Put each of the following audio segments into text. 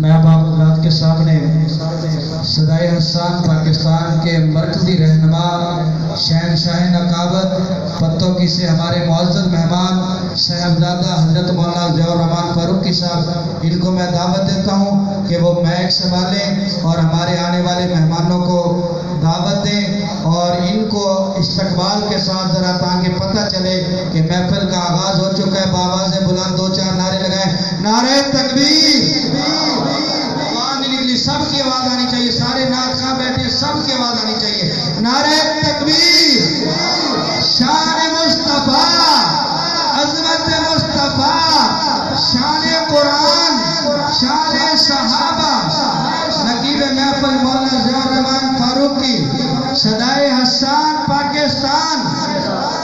میں اب آپ حضرات کے سامنے صدائے حسان پاکستان کے مرکزی رہنما شہنشاہ نقابت پتوکی سے ہمارے معزز مہمان صاحبزادہ حضرت مولانا ضیاء الرحمان فاروقی صاحب، ان کو میں دعوت دیتا ہوں کہ وہ مائک سنبھالیں اور ہمارے آنے والے مہمانوں کو دعوت دیں اور ان کو استقبال کے ساتھ ذرا تاکہ پتہ چلے کہ محفل کا آغاز ہو چکا ہے۔ بآواز بلند دو چار نعرے لگائیں، نعرہ تکبیر! آواز نہیں نکلی، سب کی آواز آنی چاہیے، سارے نعت خواں بیٹھے سب کی آواز آنی چاہیے۔ نعرہ تکبیر! شان مصطفیٰ، عظمت مصطفیٰ، شان قرآن، شان صحابہ، نقیب محفل مولانا ضیاء الرحمان فاروقی، صدائے حسان پاکستان،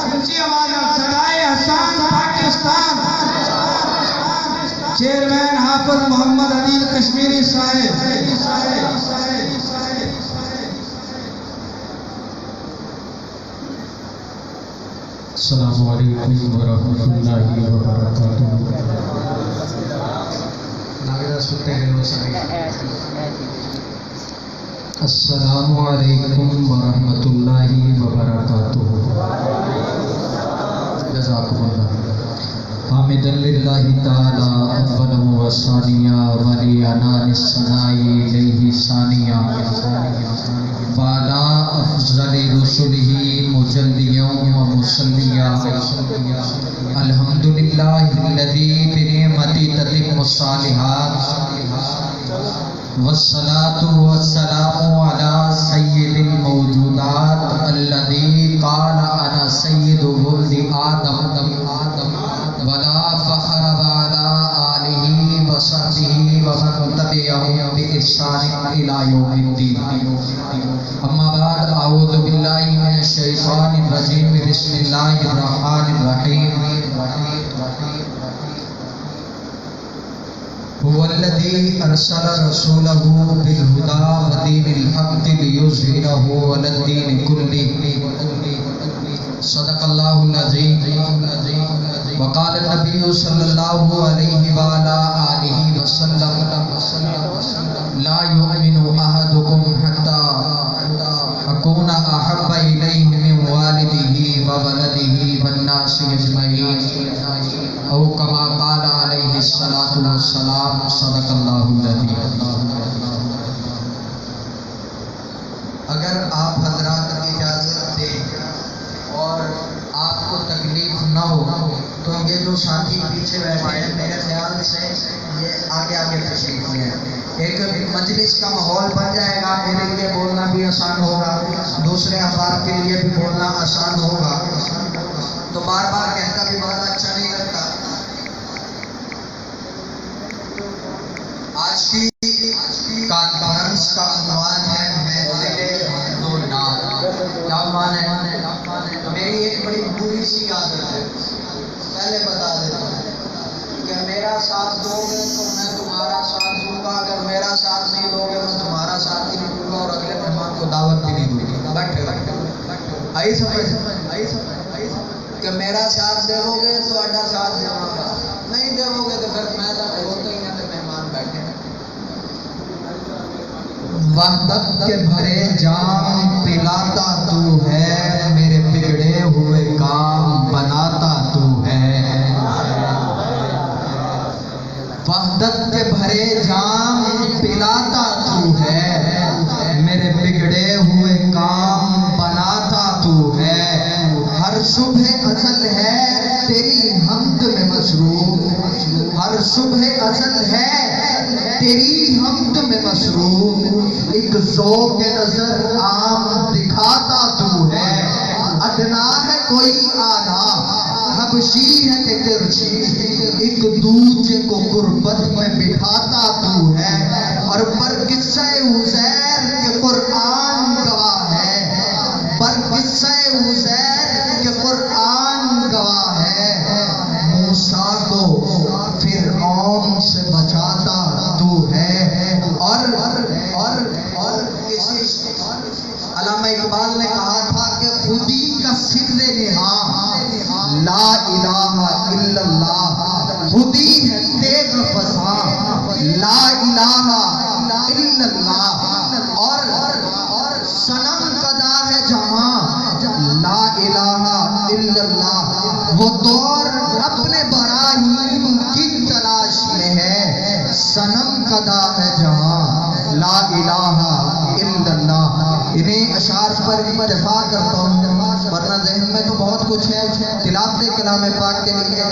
اونچی آواز میں صدائے حسان پاکستان، چیئرمین حافظ محمد عدیل کشمیری صاحب۔ السلام علیکم ورحمۃ اللہ وبرکاتہ۔ السلام علیکم ورحمۃ اللہ وبرکاتہ۔ جزاکم اللہ۔ حامداً للہ تعالی اولا و ثانیہ ولی عنان الثناء الیہ ثانیہ وعلی افضل رسلہ مجلیٰ و مسلیٰ۔ الحمدللہ الذی بنعمتہ تتم الصالحات والصلاة والسلام علی سید الموجودات الذی قال انا سید ولد آدم ولا فخر وعلى آلہ وصحبہ ومن تبعہم بإحسان الی یوم الدین۔ اما بعد، اعوذ باللہ من الشیطان الرجیم، بسم اللہ الرحمن الرحیم۔ هو الذی ارسل رسولہ بالہدی ودین الحق لیظہرہ علی الدین کلہ۔ صدق اللہ العظیم۔ وقال النبی صلی اللہ علیہ وآلہ آلہ وسلم لا یؤمن احدکم حتی اکون احب الیہ من والدہ وولدہ والناس اجمعین، او کما قال علیہ الصلاۃ والسلام۔ صدق اللہ العظیم۔ اگر آپ حضرات اجازت دیں اور آپ کو تکلیف نہ ہو تو یہ جو ساتھی پیچھے بیٹھے ہیں میرے خیال سے یہ آگے آگے تشریف لیں۔ ایک مجلس کا ماحول بن جائے گا، میرے لیے بولنا بھی آسان ہوگا، دوسرے افراد کے لیے بھی بولنا آسان ہوگا، تو بار بار کہتا بھی بہت اچھا نہیں لگتا۔ آج کی کانفرنس کا عنوان ہے محفل حمد و نعت۔ کیا عنوان ہے؟ میری ایک بڑی بری سی عادت ہے، پہلے بتا دیتا ہوں کہ میرا ساتھ دو گے تو میں تمہارا ساتھ دوں گا، اگر میرا ساتھ نہیں دو گے میں تمہارا ساتھ بھی نہیں دوں گا اور اگلے مہمان کو دعوت بھی نہیں دوں گا۔ آئی سمجھ کہ میرا ساتھ دے گے تو اڈا ساتھ دوں گا، نہیں دے گے تو پھر میں ہوتا ہی نہیں، مہمان بیٹھے۔ وحدت کے بھرے جام پلاتا تو ہے، میرے بگڑے ہوئے کام بناتا تو ہے۔ وحدت کے بھرے جام پلاتا تو ہے، میرے بگڑے ہوئے کام بناتا تو ہے۔ ہر صبح ازل ہے تیری حمد میں مصروف، ہر صبح ازل ہے تیری حمد میں مصروف، ایک ذوق نظر عام دکھاتا تو ہے، ادنا ہے کوئی آلہ حبشی ہے کہ کرچی، ایک دوسرے کو قربت میں بٹھاتا تو ہے، اور پر قصہ عزیر کے قرآن گواہ ہے، پر قصہ عزیر کے قرآن گواہ ہے، موسیٰ کو فرعون سے بچاتا تو ہے۔ اور علامہ اقبال نے کہا تھا کہ خودی کا سر نہاں لا الہ الا اللہ، خودی ہے تیغ فساں لا الہ پر اتفاق کرتا ہوں، ورنہ ذہن میں تو بہت کچھ ہے. تلاوت کلام پاک کے لیے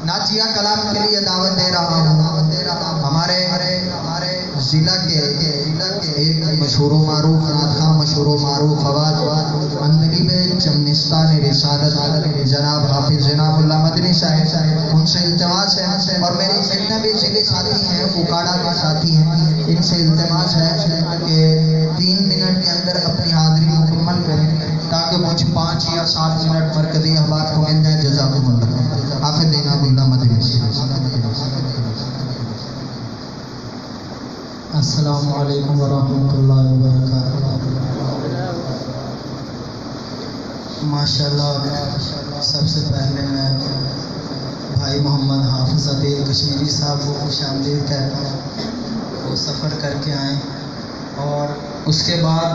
نعتیہ کلام کے لیے دعوت دے رہا ہوں. ہمارے ضلع کے ایک مشہور و معروف نعت خواں، مشہور و معروف فواد اندلیب چمنستان رسالت جناب حافظ جناب اللہ مدنی صاحب، ان سے التماس ہے، اور میرے جتنے بھی ضلع ساتھی ہیں، اکاڑا کے ساتھی ہیں، ان سے التماس ہے کہ 3 منٹ کے اندر اپنی حاضری مکمل کریں تاکہ مجھ 5 یا 7 منٹ مرکزی احباب کو مل جائے. جزاکم اللہ. حافظ جناب اللہ مدنی. السلام علیکم ورحمۃ اللہ وبرکاتہ. ماشاءاللہ سب سے پہلے میں بھائی محمد حافظ عبید کشمیری صاحب کو خوش آمدید کہتا ہوں. وہ سفر کر کے آئیں، اور اس کے بعد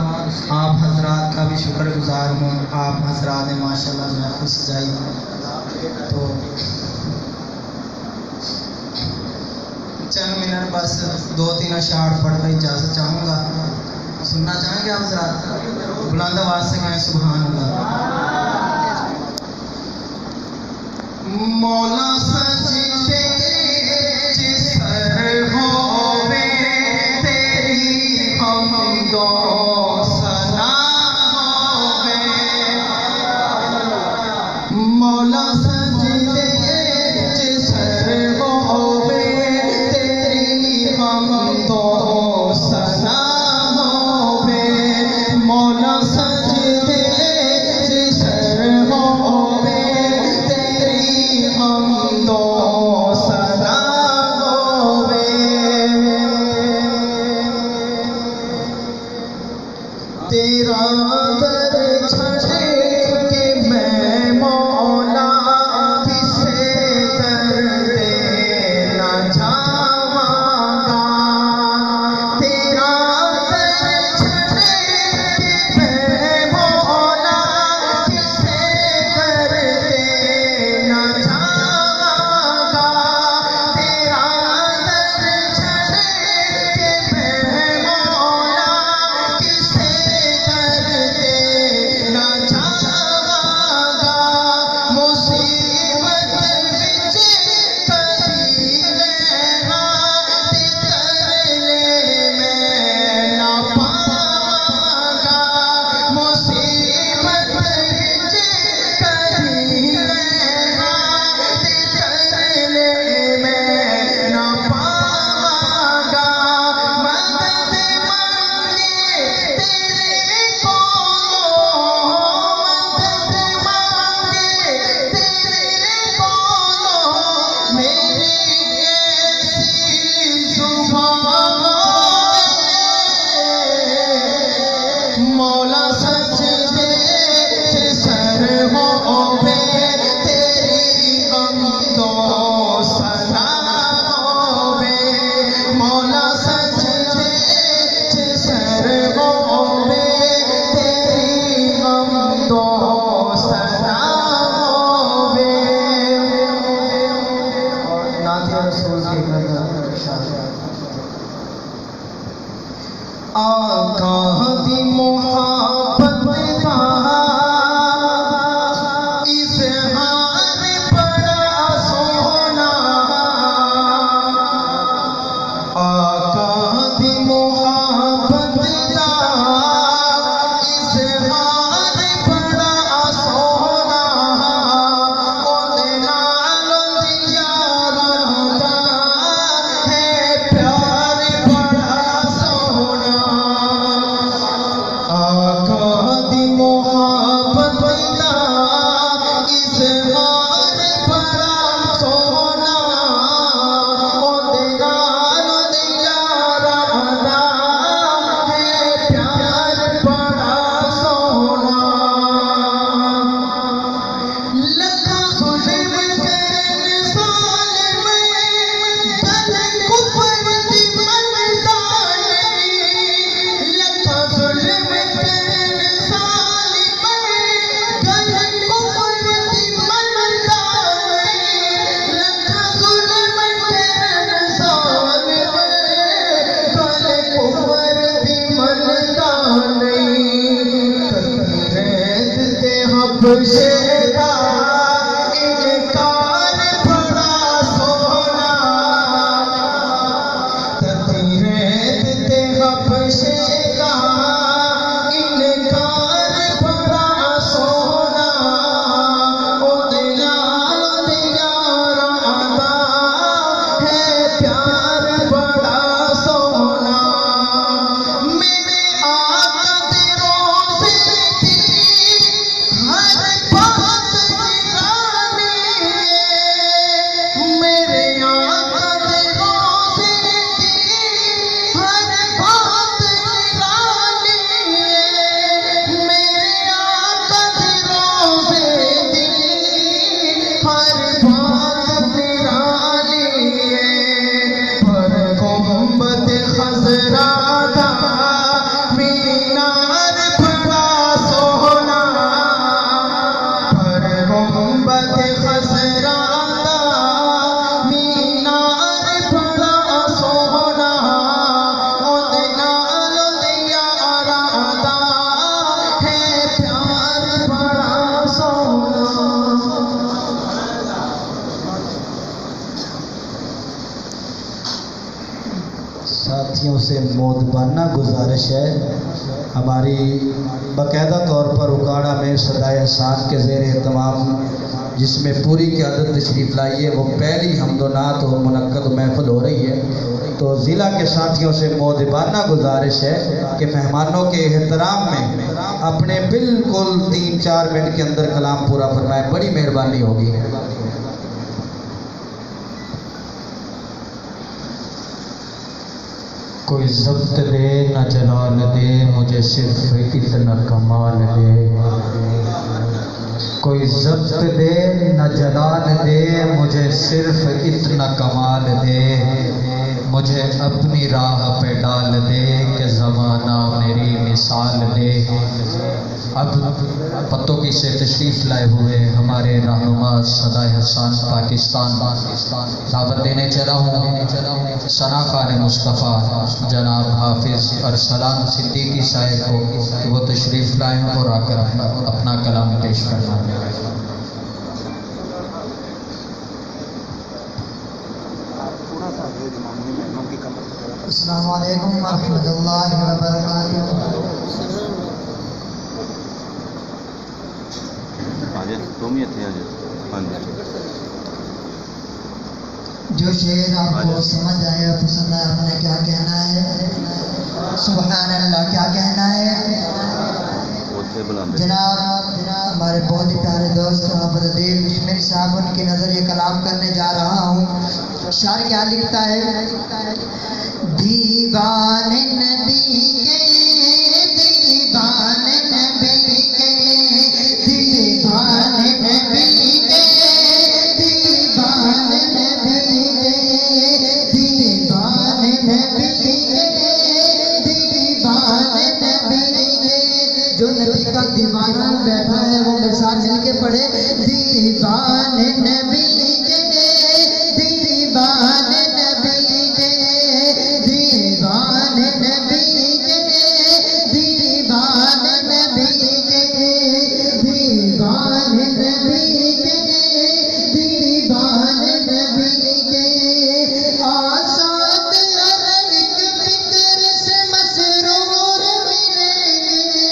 آپ حضرات کا بھی شکر گزار ہوں. آپ حضرات نے ماشاءاللہ محفل سجائی. تو چند منٹ بس 2-3 اشعار پڑھ کر اجازت چاہوں گا. سننا چاہیں گے آپ حضرات؟ بلند آواز سے کہیں سبحان اللہ. مولا سجدے جس سر ہووے تیری حمد و ثنا ہووے. مولا سجدے جس سر ہووے تیری حمد و ثنا ہووے. مولا سجدے جس سر ہووے تیری حمد و ثنا ہووے. تیرا در چھڑ کے میں مولا کسے در دینا چاہواں گا. تیرا در چھڑ کے میں مولا کسے در دینا چاہواں گا. تیرا در چھڑ کے میں مولا کسے در دینا چاہواں گا. مصیبت وچ کبھی غیرات کرنے میں نہ پاواں گا. مصیبت وچ کبھی غیرات کرنے میں نہ پاواں گا. مدد مانگے تیرے کولوں، مدد مانگے تیرے کولوں. میری ایسی زبان مولا سجدے جس سر ہووے تیری حمد و ثنا ہووے. مولا سجدے جس سر ہووے تیری حمد و ثنا ہووے. اور نعت رسول کی آقا دی محبت کا اظہار بڑا سونا سے انکار بڑا سونا تیرے حب سے انکار بڑا سونا او دیا رادا ہے پیار بڑا سونا میرے آقا دے روزے کی ہر بات نگرانی میرے آقا دے روزے کی ہر بات نگرانی میرے آقا دے روزے کی ہر بات نگرانی پر گنبد خضرا دا مینار بڑا سونا پر گنبد خضرا دا مینار بڑا سونا او نال دیا رادا ہے پیار بڑا سونا. ساتھیوں سے مودبانہ گزارش ہے ہماری باقاعدہ طور پر اکاڑا میں صدائے احسان کے زیر اہتمام جس میں پوری قیادت تشریف لائی ہے وہ پہلی حمد و نعت و منعقد محفل ہو رہی ہے تو ضلع کے ساتھیوں سے مودبانہ گزارش ہے کہ مہمانوں کے احترام میں اپنے بالکل 3-4 منٹ کے اندر کلام پورا فرمائیں، بڑی مہربانی ہوگی. کوئی ضبط دے نہ جلال دے مجھے صرف اتنا کمال دے. کوئی ضبط دے نہ جلال دے مجھے صرف اتنا کمال دے. مجھے اپنی راہ پہ ڈال دے کہ زمانہ میری مثال دے. اب پتوکی سے تشریف لائے ہوئے ہمارے رہنما صدائے حسان پاکستان دعوت دینے چلا ہوں ثنا خان مصطفیٰ جناب حافظ ارسلان صدیقی صاحب کو کہ وہ تشریف لائیں اور آ کر اپنا کلام پیش کرنا. السلام علیکم ورحمۃ اللہ وبرکاتہ. جو شعر آپ کو سمجھ آیا پسند آیا آپ نے کیا کہنا ہے؟ سبحان اللہ. کیا کہنا ہے جناب؟ ہمارے بہت ہی پیارے دوست محمد عدیل کشمیری صاحب ان کی نظر یہ کلام کرنے جا رہا ہوں. شاعر کیا لکھتا ہے؟ دیوان نبی کے دیوان نبی کے دیوان نبی کے دیوان نبی کے دیوان نبی کے دیوان نبی کے. جو نبی کا دیوانہ بیٹھا ہے وہ میرے ساتھ مل کے پڑھے. دیوان نبی کے دیوان نبی کے دیوان نبی کے دیوان نبی کے دیوان نبی کے دیوان نبی کے. آزاد ہر ایک فکر سے مسرور ملیں گے.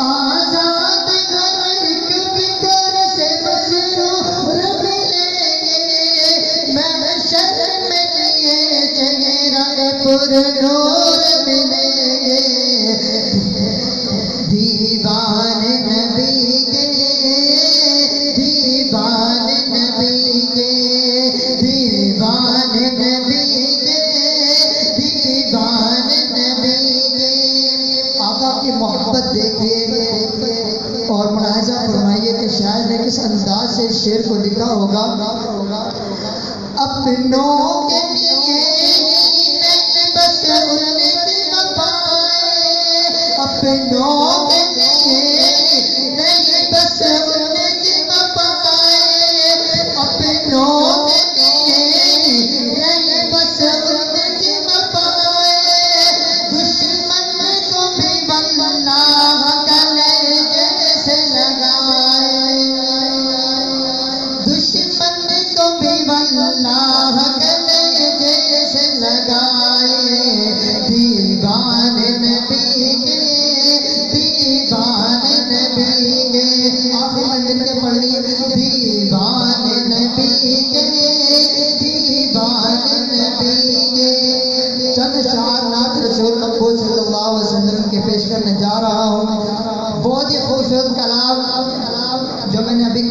آزاد ہر ایک فکر سے مسرور ملیں گے. محشر میں یہ چہرہ پر نور ملیں گے. دیوان نبی کے دیوان نبی کے دیوان نبی کے دیوان نبی کے. آقا کی محبت دیکھیے اور ملاحظہ فرمائیے کہ شاعر نے کس انداز سے اس شعر کو لکھا ہوگا. اپنوں کے لیے نہیں بس ان کی وفائیں. اپنوں کے لیے نہیں بس ان کی وفائیں. اپنوں کے لیے نہیں بس ان کی وفائیں. دشمن کو بھی واللہ گلے جیسے لگائے.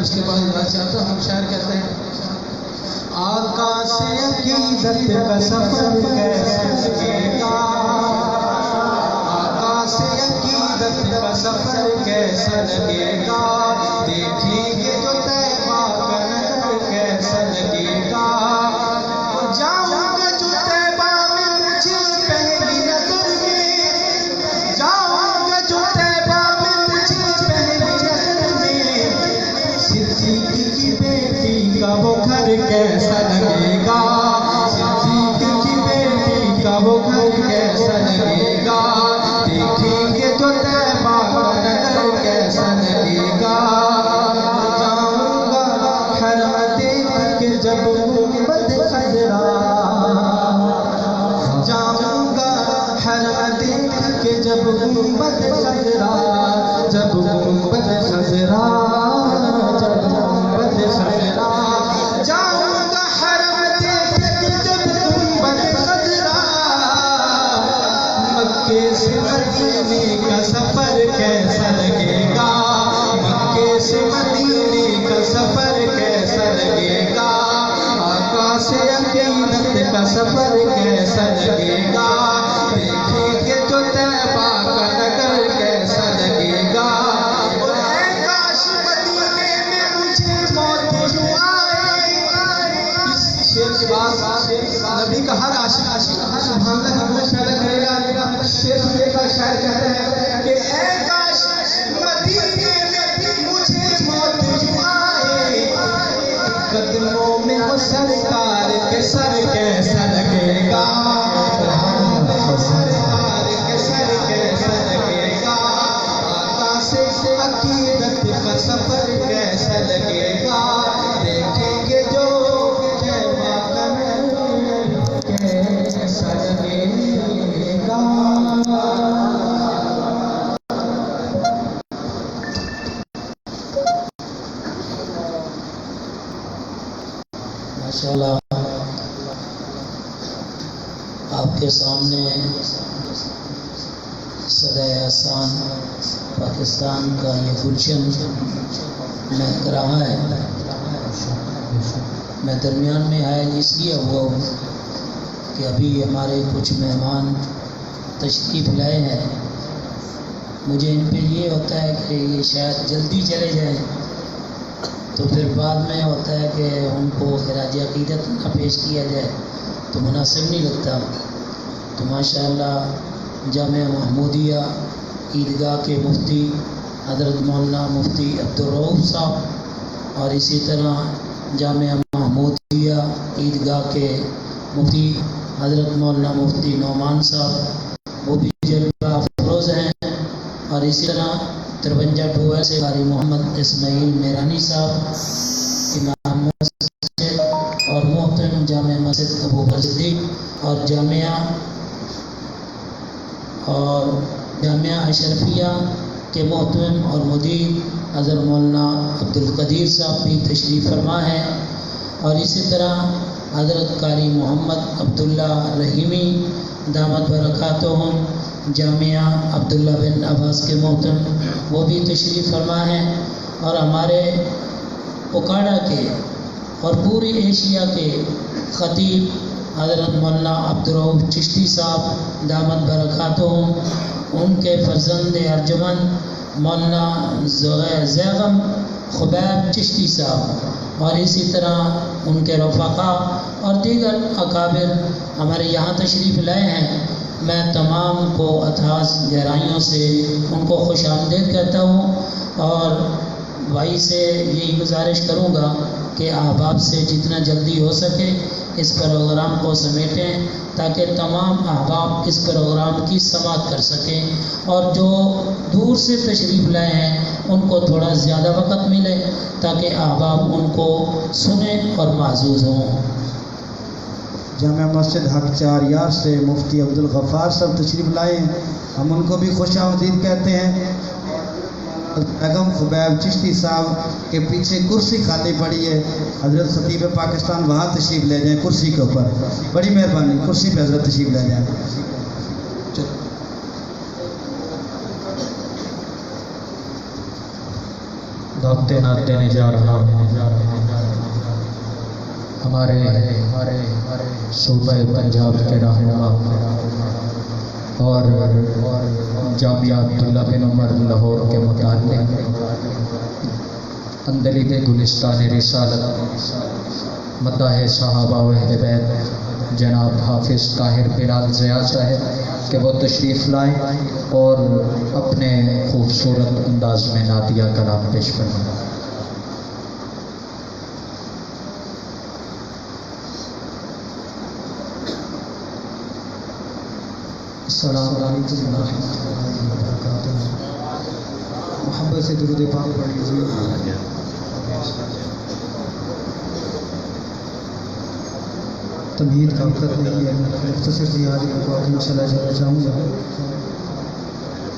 اس کے بعد اجازت چاہتا ہوں. شاعر کہتے ہیں آقا سے عقیدت کا سفر کیسے لگے گا, آقا سے عقیدت کا سفر کیسا لگے گا, دیکھیں گے جو طیبہ کا نظر کیسا لگے گا, جاؤں گا جو طیبہ میں مجھے پہلی نظر میں, جاؤں گا جو طیبہ میں مجھے پہلی نظر میں, صدیق کی بیٹی کا وہ گھر کیسا لگے گا, صدیق کی بیٹی کا وہ گھر کیسا لگے گا, دیکھیں گے جو طیبہ کا نظر کیسا لگے گا, جاؤں گا حرم دیکھ کے جب گنبد خضرا, جاؤں گا حرم دیکھ کے جب گنبد خضرا, جب گنبد خضرا, جب گنبد خضرا, جاؤں گا حرم دیکھ کے جب گنبد خضرا, مکے سے مدینے کا سفر کیسا لگے گا, مکے سے مدینے کا سفر کیسا لگے گا, آقا سے عقیدت کا سفر کیسا لگے گا, دیکھیں گے جو طیبہ کا نگر کیسا لگے گا, اور اے کاش مدینے میں مجھے موت یوں آئے. اس شعر کے بعد نبی کا ہر عاشق سبحان اللہ کی گوش پیدا کرے گا. شعر سنے کا شاعر کہتا ہے کہ اے کاش مدینے میں مجھے موت یوں آئے, قدموں میں وہ سرکار کے سر کیسا لگے گا, سرکار کے سر کیسا لگے گا, آقا سے عقیدت کا سفر کیسا لگے گا, دیکھیں گے جو طیبہ کا نظر کیسا لگے گا. ماشاءاللہ آپ کے سامنے صدائے احسان پاکستان کا یہ گلشن مہک رہا ہے. میں درمیان میں حائل اس لیے ہوا ہوں کہ ابھی ہمارے کچھ مہمان تشریف لائے ہیں. مجھے ان پہ یہ ہوتا ہے کہ یہ شاید جلدی چلے جائیں تو پھر بعد میں ہوتا ہے کہ ان کو خراج عقیدت نہ پیش کیا جائے تو مناسب نہیں لگتا. تو ماشاءاللہ جامعہ محمودیہ عیدگاہ کے مفتی حضرت مولانا مفتی عبدالرؤوف صاحب اور اسی طرح جامعہ محمودیہ عیدگاہ کے مفتی حضرت مولانا مفتی نعمان صاحب وہ بھی جلوہ افروز ہیں, اور اسی طرح 53 ٹوئر سے قاری محمد اسماعیل میرانی صاحب امام مسجد اور محترم جامع مسجد ابوبکر صدیق اور جامعہ اشرفیہ کے محترم اور مدیر حضرت مولانا عبدالقدیر صاحب بھی تشریف فرما ہے, اور اسی طرح حضرت قاری محمد عبداللہ رحیمی دامت برکاتہم جامعہ عبداللہ بن عباس کے محترم وہ بھی تشریف فرما ہیں, اور ہمارے پکاڑا کے اور پوری ایشیا کے خطیب حضرت مولانا عبدالرؤوف چشتی صاحب دامت برکاتہم, ان کے فرزند ارجمند مولانا زیغم خبیب چشتی صاحب اور اسی طرح ان کے رفقا اور دیگر اکابر ہمارے یہاں تشریف لائے ہیں. میں تمام کو اتھاس گہرائیوں سے ان کو خوش آمدید کہتا ہوں, اور بھائی سے یہی گزارش کروں گا کہ احباب سے جتنا جلدی ہو سکے اس پروگرام کو سمیٹیں تاکہ تمام احباب اس پروگرام کی سماعت کر سکیں, اور جو دور سے تشریف لائے ہیں ان کو تھوڑا زیادہ وقت ملے تاکہ احباب ان کو سنیں اور معزوز ہوں. جامع مسجد حق 4 یار سے مفتی عبدالغفار صاحب تشریف لائے ہیں, ہم ان کو بھی خوش آمدید کہتے ہیں. بیگم خبیب چشتی صاحب کے پیچھے کرسی خالی پڑی ہے, حضرت خطیب پاکستان وہاں تشریف لے جائیں کرسی کے اوپر, بڑی مہربانی کرسی پہ حضرت تشریف لے جائیں. دعوت نعت دینے جا رہا ہوں ہمارے صوبہ پنجاب کے رہنما اور جامعہ عبداللہ بن عمر لاہور کے متعلق اندلب گلستان رسالت مداح صحابہ و اہل بیت جناب حافظ طاہر بلال ضیاء صاحب کہ وہ تشریف لائیں اور اپنے خوبصورت انداز میں نعتیہ کلام پیش فرمائیں. السلام علیکم ورحمۃ اللہ وبرکاتہ. محبت سے درود پاک پڑھ لیجیے. تمہید کا وقت نہیں ہے, مختصر سی یاد کو آپ ان شاء اللہ جانا چاہوں گا,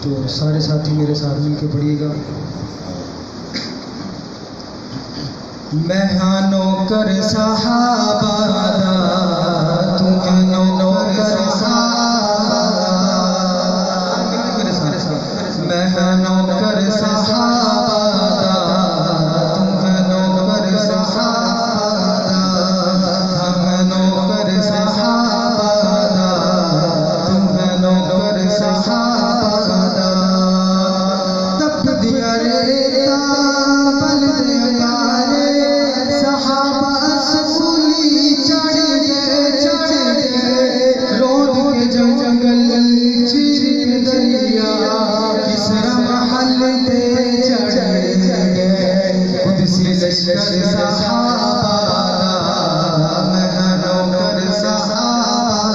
تو سارے ساتھی میرے ساتھ مل کے پڑھیے گا. مہانو کر صحابہ دا تم نو کر مہانو کر صحابہ دا تم نو کر صحابہ ہم نو کر صحابہ دا تم نو کر صحابہ دا تب دیا ریتا بل دیا صحابہ سکولی چڑھ گئے رود کے جنگل چیر کے دریا کس محل تے چڑھ گئے قدسی لشکر صحابہ مہانو کر صحابہ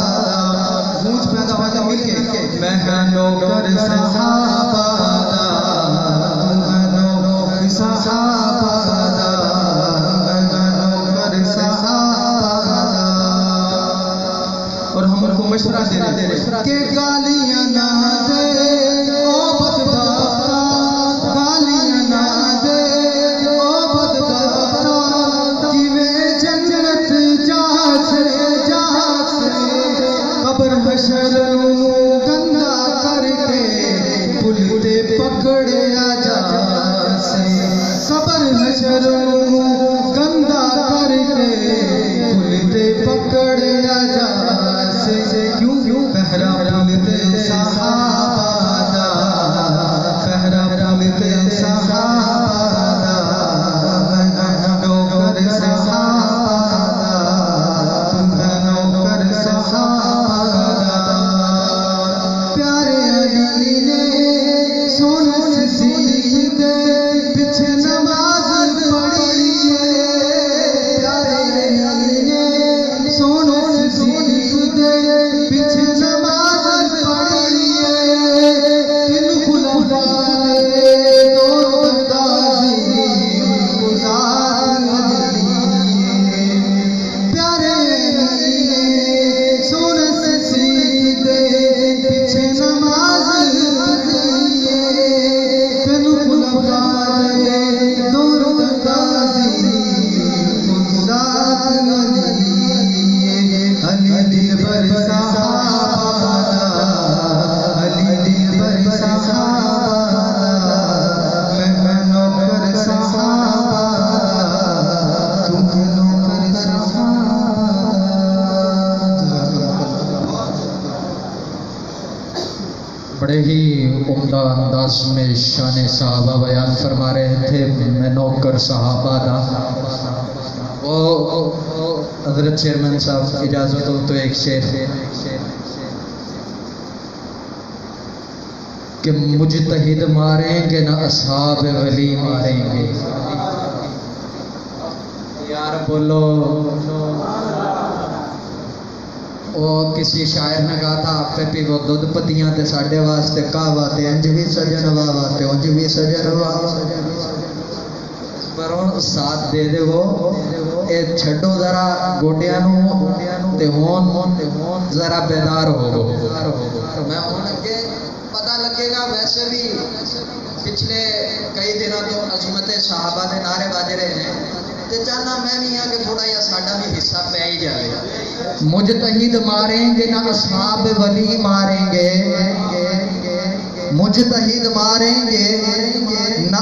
گونج پیدا ہوا جب مل کے مہانو کر صحابہ مہانو صحابہ اور ہم ان کو مشورہ دے رہے کہ گالیاں نہ دے او بدبختا, گالیاں نہ دے او بدبختا, کیویں جنت جاچ قبر حشر گندا کر کے پل تے پکڑیا جا سے, قبر حشر گندا کر کے پل تے پکڑیا جا سے. کیوں پہرا پلتے صحابہ دا, پہرا پلتے صحابہ دا مہانو کر صحابہ تم نو کر صحابہ دا. پیارے علی نے سونے سے سیکھ دے پیچھے نماز پڑھی ہے, پیارے علی نے سونے سے سیکھ دے پیچھے نماز پڑھی ہے, ان خلفاء نے دور بردازی گزار دی ہے. پیارے علی نے سونے سے سیکھ دے پیچھے نماز پڑھی ہے, ان خلفاء نے دور بردازی گزار دی ہے. علی دل بر صحابہ دا, علی دل بر صحابہ دا مہانو کر صحابہ تم نو کر صحابہ. بڑے ہی عمدہ انداز میں شان صحابہ بیان فرما رہے تھے. میں نوکر صحابہ دا. وہ حضرت چیئرمین صاحب اجازت ہو تو ایک شعر کہ مجتہد ماریں گے نہ اصحاب ولی ماریں گے. یار بولو. وہ کسی شاعر نے کہا تھا آپ پہ پیو دودھ پتیاں تے ساڈے واسطے کہوا تے انج بھی سجن واوا تے انج بھی سجن واوا, پر ہن ساتھ دے دے وہ اے چھڈو ذرا گوڈیاں نو تے ہون ذرا بیدار ہو. میں ہن اگے پتہ لگے گا. ویسے بھی پچھلے کئی دنوں تو عظمت صحابہ دے نعرے بج رہے ہیں, تے چاہنا میں بھی ہاں کہ تھوڑا جہا ساڈا بھی حصہ پہ ہی جائے. مجتہد ماریں گے نہ اصحاب ولی ماریں گے, مجتہد ماریں گے نہ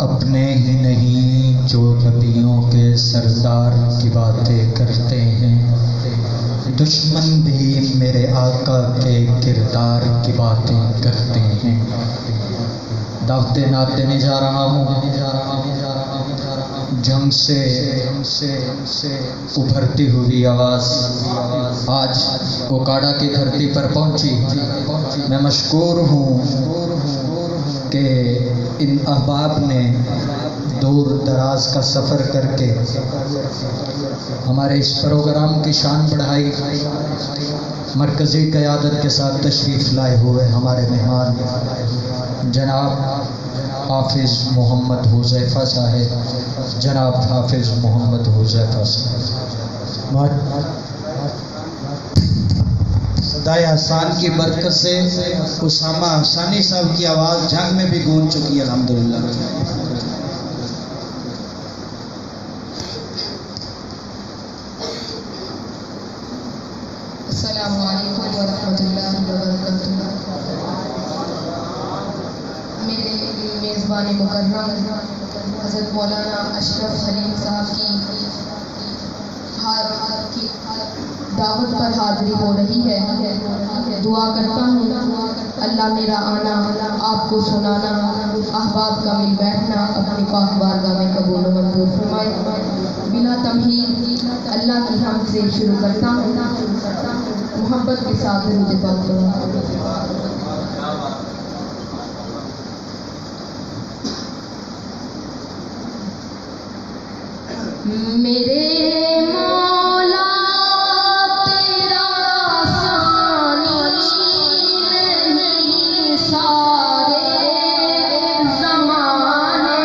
اپنے ہی نہیں جو نبیوں کے سردار کی باتیں کرتے ہیں، دشمن بھی میرے آقا کے کردار کی باتیں کرتے ہیں۔ دعوت نعت دینے جا رہا ہوں، جنگ سے ابھرتی ہوئی آواز آج اوکاڑا کی دھرتی پر پہنچی۔ میں مشکور ہوں کہ ان احباب نے دور دراز کا سفر کر کے ہمارے اس پروگرام کی شان بڑھائی۔ مرکزی قیادت کے ساتھ تشریف لائے ہوئے ہمارے مہمان جناب حافظ محمد حذیفہ صاحب، جناب حافظ محمد حذیفہ صاحب۔ صدائے احسان کی برکت سے اسامہ حسانی صاحب کی آواز جھنگ میں بھی گونج چکی ہے الحمدللہ۔ السلام علیکم ورحمۃ اللہ وبرکاتہ۔ میرے میزبان مکرم حضرت مولانا اشرف حلیم صاحب کی دعوت پر حاضری ہو رہی ہے۔ دعا کرتا ہوں اللہ میرا آنا، آپ کو سنانا، احباب کا مل بیٹھنا اپنی پاک بارگاہ میں قبول و منظور فرمائے۔ بلا تمہید اللہ کی حمد سے شروع کرتا ہوں، محبت کے ساتھ درود پاک کروں۔ میرے مولا تیرا ثانی نہیں سارے زمانے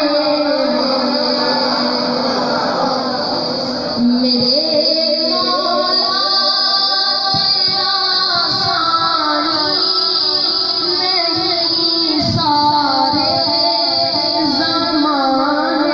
میں، میرے مولا تیرا ثانی نہیں سارے زمانے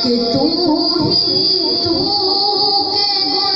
کہ تو ہی تو کے گن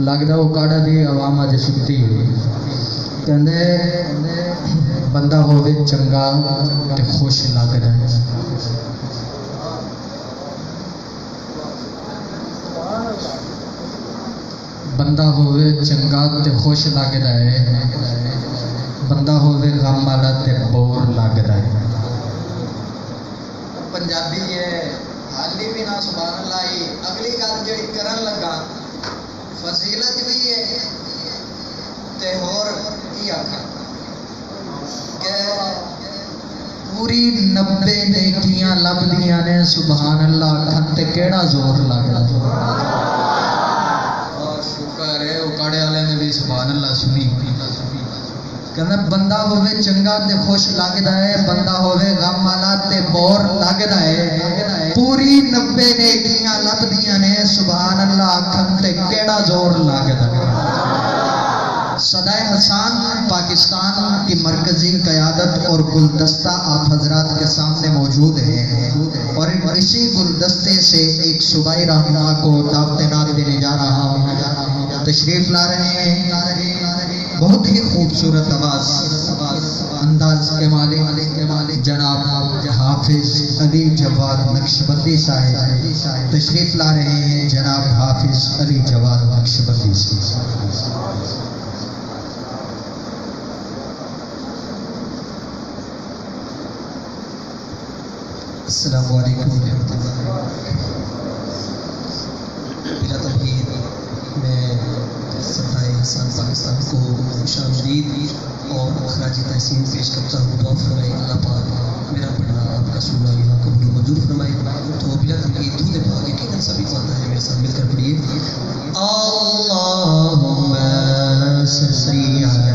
لگتا وہ کاڑا دی عوام اج ستی ہوئی کہندے بندہ ہوے چنگا تے خوش لگدا ہے بندہ ہوے چنگا تے خوش لگدا ہے بندہ ہوے غم والا تے بور لگدا ہے پنجابی ہے حالی بھی نہ سبحان اللہ ہی اگلی گل جڑی کرن لگا فضیلت بھی ہے تے ہور کی آکھاں کہ پوری 90 نیکیاں لبدیاں نے سبحان اللہ کھن تے کیڑا زور لگدا اور شکر ہے او کاڑے والے نے بھی سبحان اللہ سنی کہنا بندہ ہوے چنگا تے خوش لگدا ہے بندہ ہوے غم والا تے بور لگدا ہے پوری 90 نیکیاں لبدیاں نے سبحان اللہ کھن تے کیڑا زور لگدا ہے صدائے حسان پاکستان کی مرکزی قیادت اور گلدستہ آپ حضرات کے سامنے موجود ہے اور اسی گلدستے سے ایک صوبائی رہنما کو دعوت نعت دینے جا رہا ہوں تشریف لا رہے ہیں بہت ہی خوبصورت آواز انداز کے مالک جناب حافظ علی جواد نقشبندی صاحب تشریف لا رہے ہیں جناب حافظ علی جواد نقشبندی صاحب السلام علیکم ورحمۃ اللہ بلا تمہید میں صدائے حسان پاکستان کو خوش آمدید اور خراج تحسین پیش کرتا ہوں دعا فرمائے اللہ پاک میرا پڑھنا آپ کا سننا یہاں قبول و منظور فرمائے تو بلا تمہید دودھ پاک یقیناً سبھی پاتا ہے میرے ساتھ مل کر پڑھیے اللہم صلی علی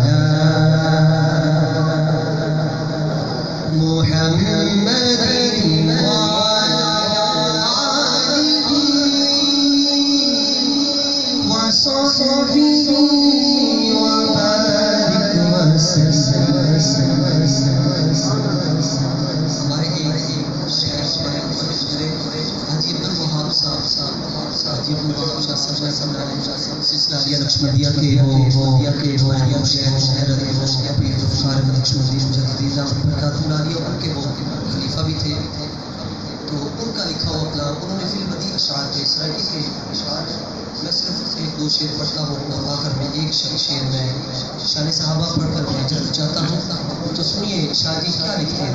محمد خلیفہ بھی تھے تو ان کا لکھا ہوا کلام انہوں نے فی البدی اشعار کے اسرائیلی کے اشعار میں صرف ایک دو شعر پڑھتا ہوں اور آخر میں ایک شعر میں شان صحابہ پڑھ کر میں جلد چاہتا ہوں تو سنیے شاعری کیا لکھتے ہیں